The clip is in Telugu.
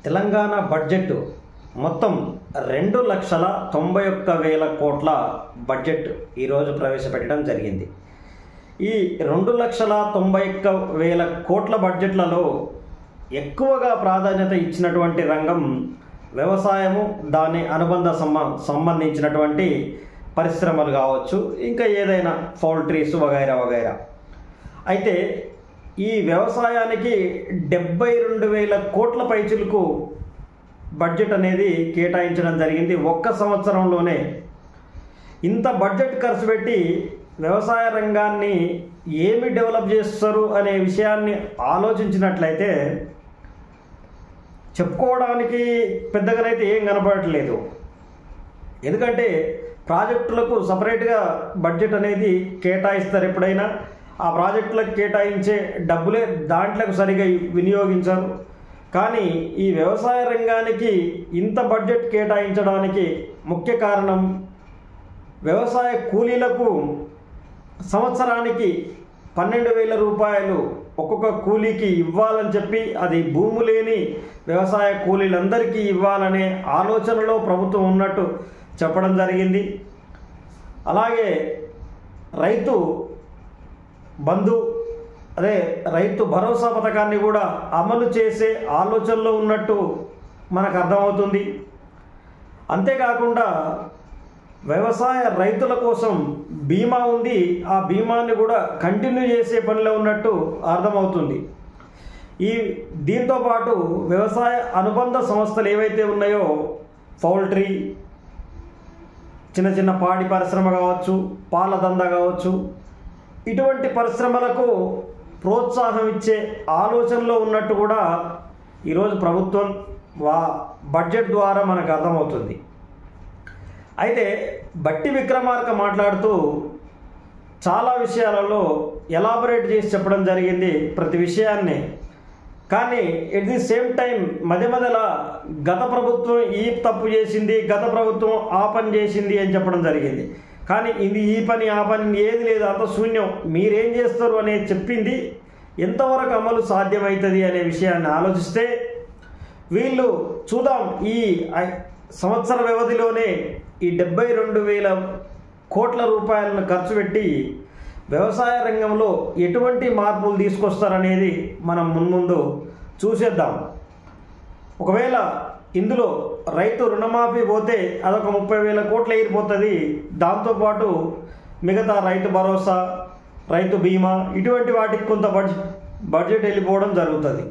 తెలంగాణ బడ్జెట్ మొత్తం 2,91,000 కోట్ల బడ్జెట్ ఈరోజు ప్రవేశపెట్టడం జరిగింది. ఈ 2,91,000 కోట్ల బడ్జెట్లలో ఎక్కువగా ప్రాధాన్యత ఇచ్చినటువంటి రంగం వ్యవసాయము, దాని అనుబంధ సంబంధించినటువంటి పరిశ్రమలు కావచ్చు, ఇంకా ఏదైనా పౌల్ట్రీస్ వగైరా వగైరా. అయితే ఈ వ్యవసాయానికి 72,000 కోట్ల పైచిలకు బడ్జెట్ అనేది కేటాయించడం జరిగింది. ఒక్క సంవత్సరంలోనే ఇంత బడ్జెట్ ఖర్చు పెట్టి వ్యవసాయ రంగాన్ని ఏమి డెవలప్ చేస్తారు అనే విషయాన్ని ఆలోచించినట్లయితే చెప్పుకోవడానికి పెద్దగానైతే ఏం కనపడట్లేదు. ఎందుకంటే ప్రాజెక్టులకు సపరేట్గా బడ్జెట్ అనేది కేటాయిస్తారు. ఎప్పుడైనా ఆ ప్రాజెక్టులకు కేటాయించే డబ్బులే దాంట్లోకి సరిగా వినియోగించరు. కానీ ఈ వ్యవసాయ రంగానికి ఇంత బడ్జెట్ కేటాయించడానికి ముఖ్య కారణం వ్యవసాయ కూలీలకు సంవత్సరానికి 12,000 రూపాయలు ఒక్కొక్క కూలీకి ఇవ్వాలని చెప్పి, అది భూమి లేని వ్యవసాయ కూలీలందరికీ ఇవ్వాలనే ఆలోచనలో ప్రభుత్వం ఉన్నట్టు చెప్పడం జరిగింది. అలాగే రైతు బంధు, అదే రైతు భరోసా పథకాన్ని కూడా అమలు చేసే ఆలోచనలో ఉన్నట్టు మనకు అర్థమవుతుంది. అంతేకాకుండా వ్యవసాయ రైతుల కోసం బీమా ఉంది, ఆ బీమాని కూడా కంటిన్యూ చేసే పనిలో ఉన్నట్టు అర్థమవుతుంది. దీంతో పాటు వ్యవసాయ అనుబంధ సంస్థలు ఏవైతే ఉన్నాయో, పౌల్ట్రీ, చిన్న చిన్న పాడి పరిశ్రమ కావచ్చు, పాల దందా కావచ్చు, ఇటువంటి పరిశ్రమలకు ప్రోత్సాహం ఇచ్చే ఆలోచనలో ఉన్నట్టు కూడా ఈరోజు ప్రభుత్వం బడ్జెట్ ద్వారా మనకు అర్థమవుతుంది. అయితే బట్టి విక్రమార్క మాట్లాడుతూ చాలా విషయాలలో ఎలాబొరేట్ చేసి చెప్పడం జరిగింది ప్రతి విషయాన్ని. కానీ ఎట్ ది సేమ్ టైం మధ్యలా గత ప్రభుత్వం ఈ తప్పు చేసింది, గత ప్రభుత్వం ఆ పని చేసింది అని చెప్పడం జరిగింది. కానీ ఇది ఈ పని ఆ పని ఏది లేదు, అంత శూన్యం, మీరేం చేస్తారు అనేది చెప్పింది ఎంతవరకు అమలు సాధ్యమవుతుంది అనే విషయాన్ని ఆలోచిస్తే వీళ్ళు చూద్దాం, ఈ సంవత్సర వ్యవధిలోనే ఈ 72,000 కోట్ల రూపాయలను ఖర్చు పెట్టి వ్యవసాయ రంగంలో ఎటువంటి మార్పులు తీసుకొస్తారనేది మనం మున్ముందు చూసేద్దాం. ఒకవేళ ఇందులో రైతు రుణమాఫీ పోతే అదొక 30,000 కోట్లు ఎగిరిపోతుంది. దాంతోపాటు మిగతా రైతు భరోసా, రైతు బీమా, ఇటువంటి వాటికి కొంత బడ్జెట్ వెళ్ళిపోవడం జరుగుతుంది.